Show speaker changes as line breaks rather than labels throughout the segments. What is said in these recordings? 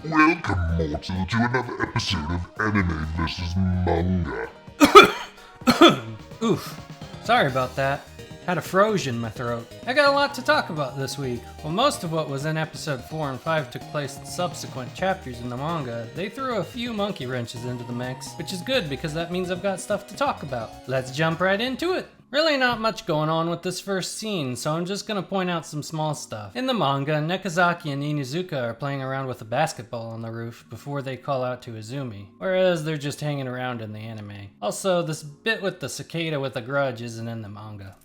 Welcome, mortal, to another episode of Anime vs. Manga.
Oof. Sorry about that. Had a froze in my throat. I got a lot to talk about this week. While most of what was in episode 4 and 5 took place in subsequent chapters in the manga, they threw a few monkey wrenches into the mix, which is good because that means I've got stuff to talk about. Let's jump right into it! Really not much going on with this first scene, so I'm just gonna point out some small stuff. In the manga, Nekazaki and Inuzuka are playing around with a basketball on the roof before they call out to Izumi, whereas they're just hanging around in the anime. Also, this bit with the cicada with a grudge isn't in the manga.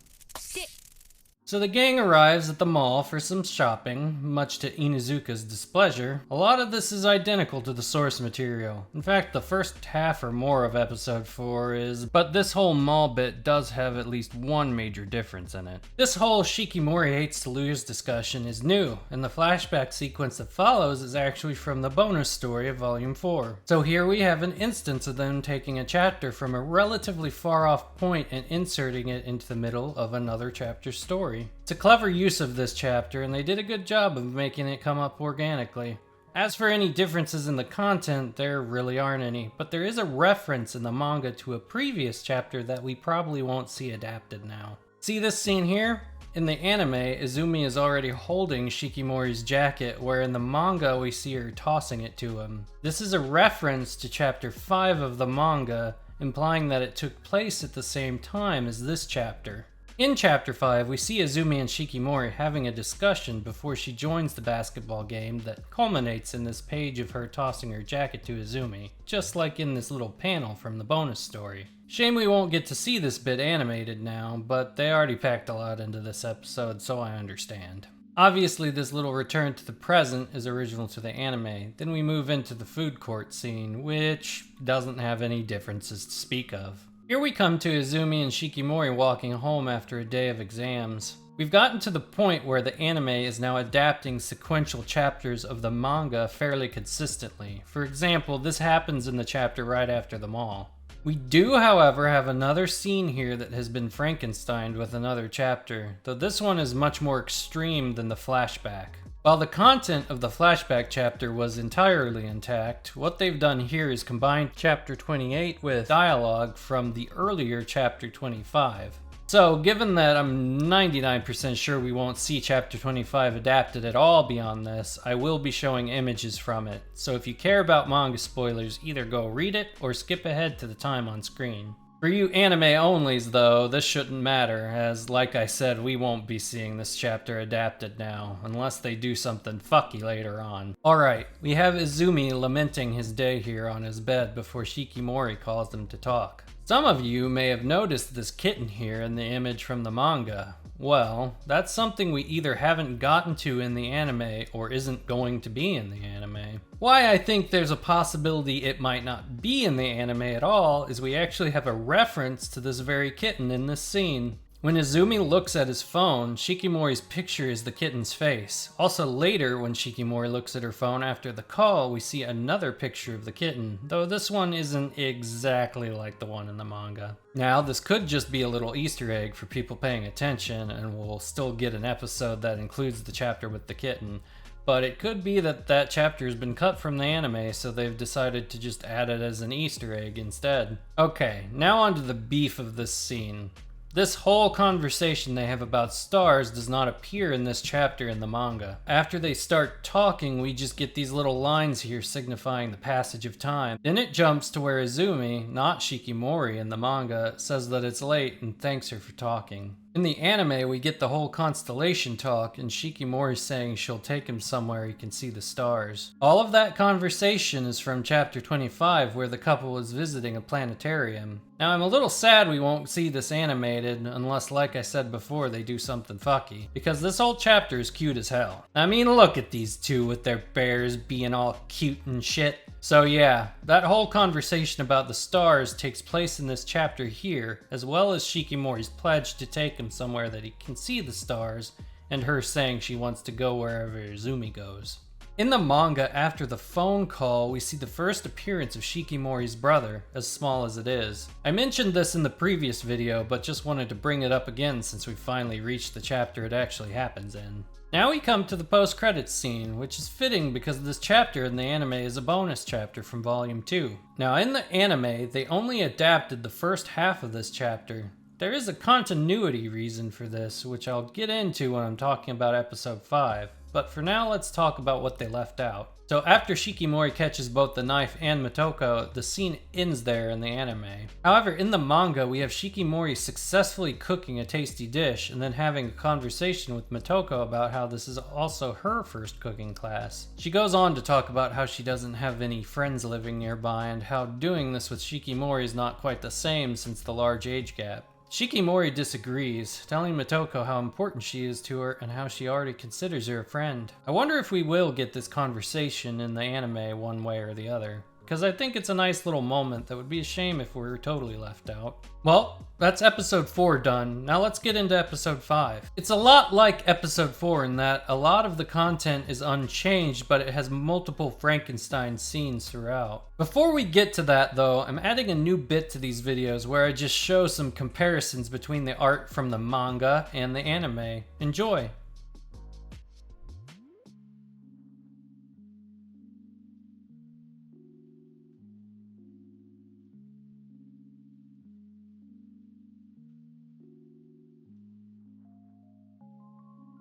So the gang arrives at the mall for some shopping, much to Inuzuka's displeasure. A lot of this is identical to the source material. In fact, the first half or more of episode 4 is, but this whole mall bit does have at least one major difference in it. This whole Shikimori hates to lose discussion is new, and the flashback sequence that follows is actually from the bonus story of volume 4. So here we have an instance of them taking a chapter from a relatively far off point and inserting it into the middle of another chapter's story. It's a clever use of this chapter, and they did a good job of making it come up organically. As for any differences in the content, there really aren't any, but there is a reference in the manga to a previous chapter that we probably won't see adapted now. See this scene here? In the anime, Izumi is already holding Shikimori's jacket, where in the manga we see her tossing it to him. This is a reference to chapter 5 of the manga, implying that it took place at the same time as this chapter. In Chapter 5, we see Izumi and Shikimori having a discussion before she joins the basketball game that culminates in this page of her tossing her jacket to Izumi, just like in this little panel from the bonus story. Shame we won't get to see this bit animated now, but they already packed a lot into this episode, so I understand. Obviously, this little return to the present is original to the anime. Then we move into the food court scene, which doesn't have any differences to speak of. Here we come to Izumi and Shikimori walking home after a day of exams. We've gotten to the point where the anime is now adapting sequential chapters of the manga fairly consistently. For example, this happens in the chapter right after the mall. We do, however, have another scene here that has been Frankensteined with another chapter, though this one is much more extreme than the flashback. While the content of the flashback chapter was entirely intact, what they've done here is combined chapter 28 with dialogue from the earlier chapter 25. So, given that I'm 99% sure we won't see chapter 25 adapted at all beyond this, I will be showing images from it. So if you care about manga spoilers, either go read it or skip ahead to the time on screen. For you anime onlys though, this shouldn't matter, as like I said, we won't be seeing this chapter adapted now, unless they do something fucky later on. Alright, we have Izumi lamenting his day here on his bed before Shikimori calls him to talk. Some of you may have noticed this kitten here in the image from the manga. Well, that's something we either haven't gotten to in the anime or isn't going to be in the anime. Why I think there's a possibility it might not be in the anime at all is we actually have a reference to this very kitten in this scene. When Izumi looks at his phone, Shikimori's picture is the kitten's face. Also later, when Shikimori looks at her phone after the call, we see another picture of the kitten, though this one isn't exactly like the one in the manga. Now, this could just be a little Easter egg for people paying attention, and we'll still get an episode that includes the chapter with the kitten. But it could be that that chapter has been cut from the anime, so they've decided to just add it as an Easter egg instead. Okay, now on to the beef of this scene. This whole conversation they have about stars does not appear in this chapter in the manga. After they start talking, we just get these little lines here signifying the passage of time. Then it jumps to where Izumi, not Shikimori in the manga, says that it's late and thanks her for talking. In the anime, we get the whole constellation talk and Shikimori saying she'll take him somewhere he can see the stars. All of that conversation is from chapter 25 where the couple is visiting a planetarium. Now I'm a little sad we won't see this animated unless, like I said before, they do something fucky, because this whole chapter is cute as hell. I mean, look at these two with their bears being all cute and shit. So yeah, that whole conversation about the stars takes place in this chapter here, as well as Shikimori's pledge to take him somewhere that he can see the stars, and her saying she wants to go wherever Izumi goes. In the manga, after the phone call, we see the first appearance of Shikimori's brother, as small as it is. I mentioned this in the previous video, but just wanted to bring it up again since we finally reached the chapter it actually happens in. Now we come to the post-credits scene, which is fitting because this chapter in the anime is a bonus chapter from Volume 2. Now in the anime, they only adapted the first half of this chapter. There is a continuity reason for this, which I'll get into when I'm talking about episode 5. But for now, let's talk about what they left out. So after Shikimori catches both the knife and Motoko, the scene ends there in the anime. However, in the manga, we have Shikimori successfully cooking a tasty dish and then having a conversation with Motoko about how this is also her first cooking class. She goes on to talk about how she doesn't have any friends living nearby and how doing this with Shikimori is not quite the same since the large age gap. Shikimori disagrees, telling Motoko how important she is to her and how she already considers her a friend. I wonder if we will get this conversation in the anime one way or the other, because I think it's a nice little moment that would be a shame if we were totally left out. Well, that's episode 4 done. Now let's get into episode 5. It's a lot like episode 4 in that a lot of the content is unchanged, but it has multiple Frankenstein scenes throughout. Before we get to that though, I'm adding a new bit to these videos where I just show some comparisons between the art from the manga and the anime. Enjoy!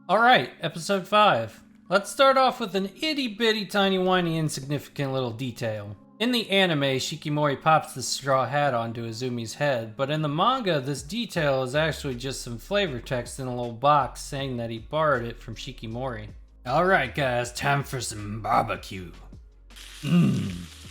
Alright, episode 5. Let's start off with an itty bitty tiny whiny insignificant little detail. In the anime, Shikimori pops the straw hat onto Izumi's head, but in the manga, this detail is actually just some flavor text in a little box saying that he borrowed it from Shikimori. Alright guys, time for some barbecue.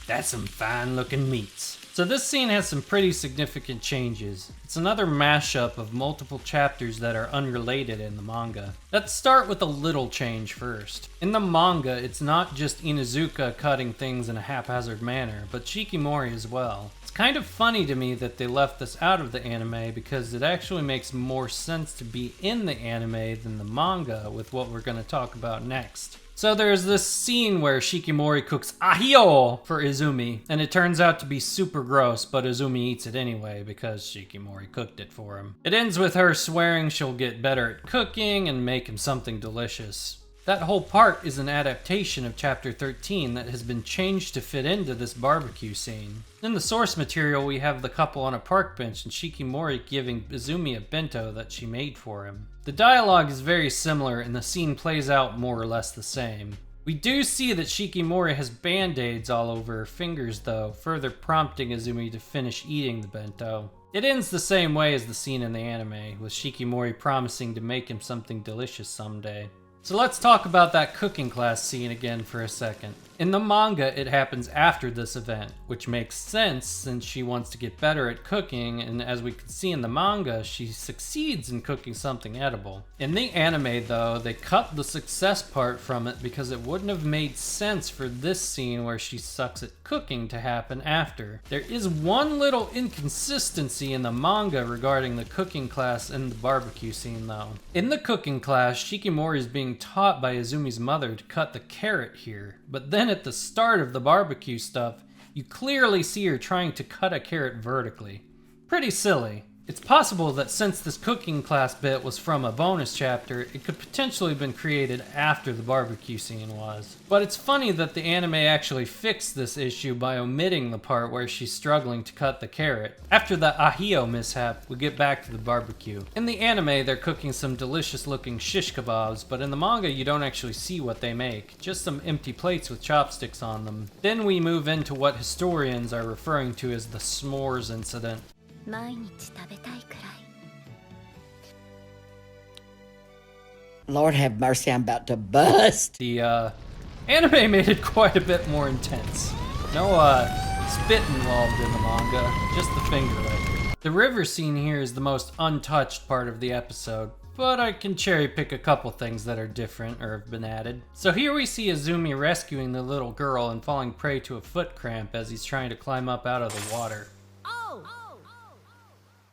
That's some fine looking meats. So this scene has some pretty significant changes. It's another mashup of multiple chapters that are unrelated in the manga. Let's start with a little change first. In the manga, it's not just Inuzuka cutting things in a haphazard manner, but Shikimori as well. It's kind of funny to me that they left this out of the anime because it actually makes more sense to be in the anime than the manga with what we're going to talk about next. So there's this scene where Shikimori cooks awhile for Izumi, and it turns out to be super gross, but Izumi eats it anyway because Shikimori cooked it for him. It ends with her swearing she'll get better at cooking and make him something delicious. That whole part is an adaptation of chapter 13 that has been changed to fit into this barbecue scene. In the source material, we have the couple on a park bench and Shikimori giving Izumi a bento that she made for him. The dialogue is very similar and the scene plays out more or less the same. We do see that Shikimori has band-aids all over her fingers though, further prompting Izumi to finish eating the bento. It ends the same way as the scene in the anime, with Shikimori promising to make him something delicious someday. So let's talk about that cooking class scene again for a second. In the manga, it happens after this event, which makes sense since she wants to get better at cooking, and as we can see in the manga, she succeeds in cooking something edible. In the anime though, they cut the success part from it because it wouldn't have made sense for this scene where she sucks at cooking to happen after. There is one little inconsistency in the manga regarding the cooking class and the barbecue scene though. In the cooking class, Shikimori is being taught by Izumi's mother to cut the carrot here, but then at the start of the barbecue stuff, you clearly see her trying to cut a carrot vertically. Pretty silly. It's possible that since this cooking class bit was from a bonus chapter, it could potentially have been created after the barbecue scene was. But it's funny that the anime actually fixed this issue by omitting the part where she's struggling to cut the carrot. After the awhile mishap, we get back to the barbecue. In the anime, they're cooking some delicious looking shish kebabs, but in the manga you don't actually see what they make, just some empty plates with chopsticks on them. Then we move into what historians are referring to as the s'mores incident.
Lord have mercy, I'm about to bust.
The anime made it quite a bit more intense. No spit involved in the manga, just the finger licking. The river scene here is the most untouched part of the episode, but I can cherry pick a couple things that are different or have been added. So here we see Izumi rescuing the little girl and falling prey to a foot cramp as he's trying to climb up out of the water.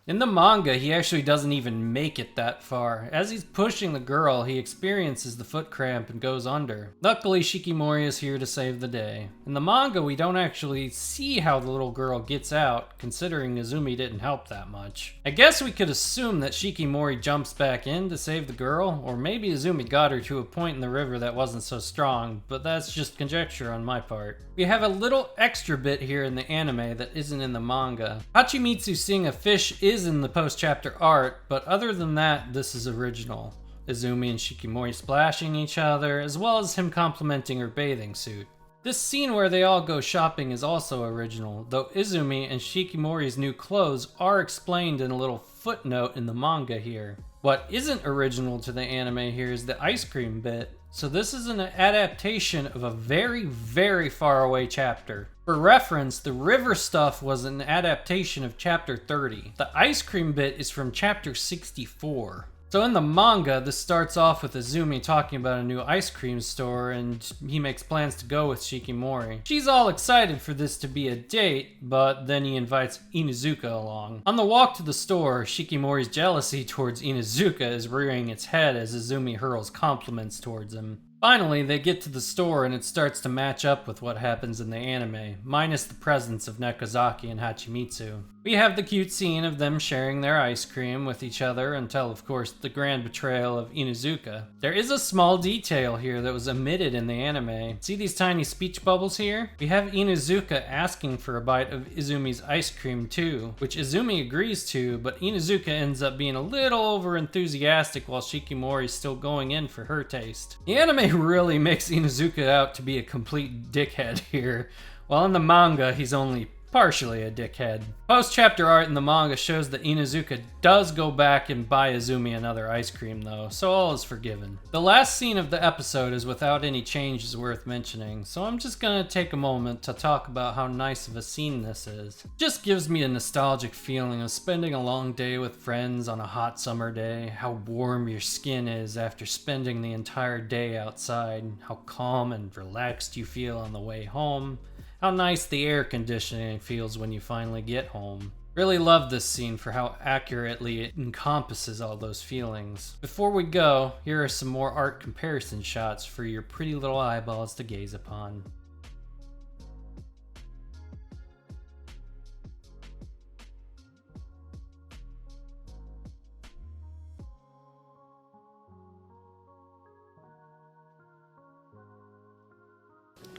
In the manga, he actually doesn't even make it that far. As he's pushing the girl, he experiences the foot cramp and goes under. Luckily, Shikimori is here to save the day. In the manga, we don't actually see how the little girl gets out, considering Izumi didn't help that much. I guess we could assume that Shikimori jumps back in to save the girl, or maybe Izumi got her to a point in the river that wasn't so strong, but that's just conjecture on my part. We have a little extra bit here in the anime that isn't in the manga. Hachimitsu seeing a fish is in the post-chapter art, but other than that, this is original. Izumi and Shikimori splashing each other, as well as him complimenting her bathing suit. This scene where they all go shopping is also original, though Izumi and Shikimori's new clothes are explained in a little footnote in the manga here. What isn't original to the anime here is the ice cream bit. So this is an adaptation of a very, very far away chapter. For reference, the river stuff was an adaptation of chapter 30. The ice cream bit is from chapter 64. So in the manga, this starts off with Izumi talking about a new ice cream store and he makes plans to go with Shikimori. She's all excited for this to be a date, but then he invites Inuzuka along. On the walk to the store, Shikimori's jealousy towards Inuzuka is rearing its head as Izumi hurls compliments towards him. Finally, they get to the store and it starts to match up with what happens in the anime, minus the presence of Nekozaki and Hachimitsu. We have the cute scene of them sharing their ice cream with each other until, of course, the grand betrayal of Inuzuka. There is a small detail here that was omitted in the anime. See these tiny speech bubbles here? We have Inuzuka asking for a bite of Izumi's ice cream too, which Izumi agrees to, but Inuzuka ends up being a little over enthusiastic while Shikimori's still going in for her taste. The anime really makes Inuzuka out to be a complete dickhead here, while in the manga he's only partially a dickhead. Post-chapter art in the manga shows that Inuzuka does go back and buy Izumi another ice cream though, so all is forgiven. The last scene of the episode is without any changes worth mentioning, so I'm just gonna take a moment to talk about how nice of a scene this is. It just gives me a nostalgic feeling of spending a long day with friends on a hot summer day, how warm your skin is after spending the entire day outside, how calm and relaxed you feel on the way home, how nice the air conditioning feels when you finally get home. Really love this scene for how accurately it encompasses all those feelings. Before we go, here are some more art comparison shots for your pretty little eyeballs to gaze upon.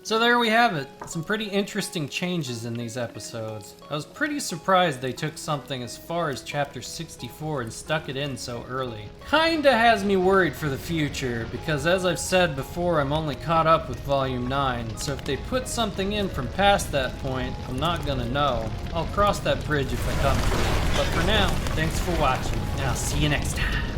So there we have it. Some pretty interesting changes in these episodes. I was pretty surprised they took something as far as chapter 64 and stuck it in so early. Kinda has me worried for the future, because as I've said before, I'm only caught up with volume 9, so if they put something in from past that point, I'm not gonna know. I'll cross that bridge if I come to it. But for now, thanks for watching, and I'll see you next time.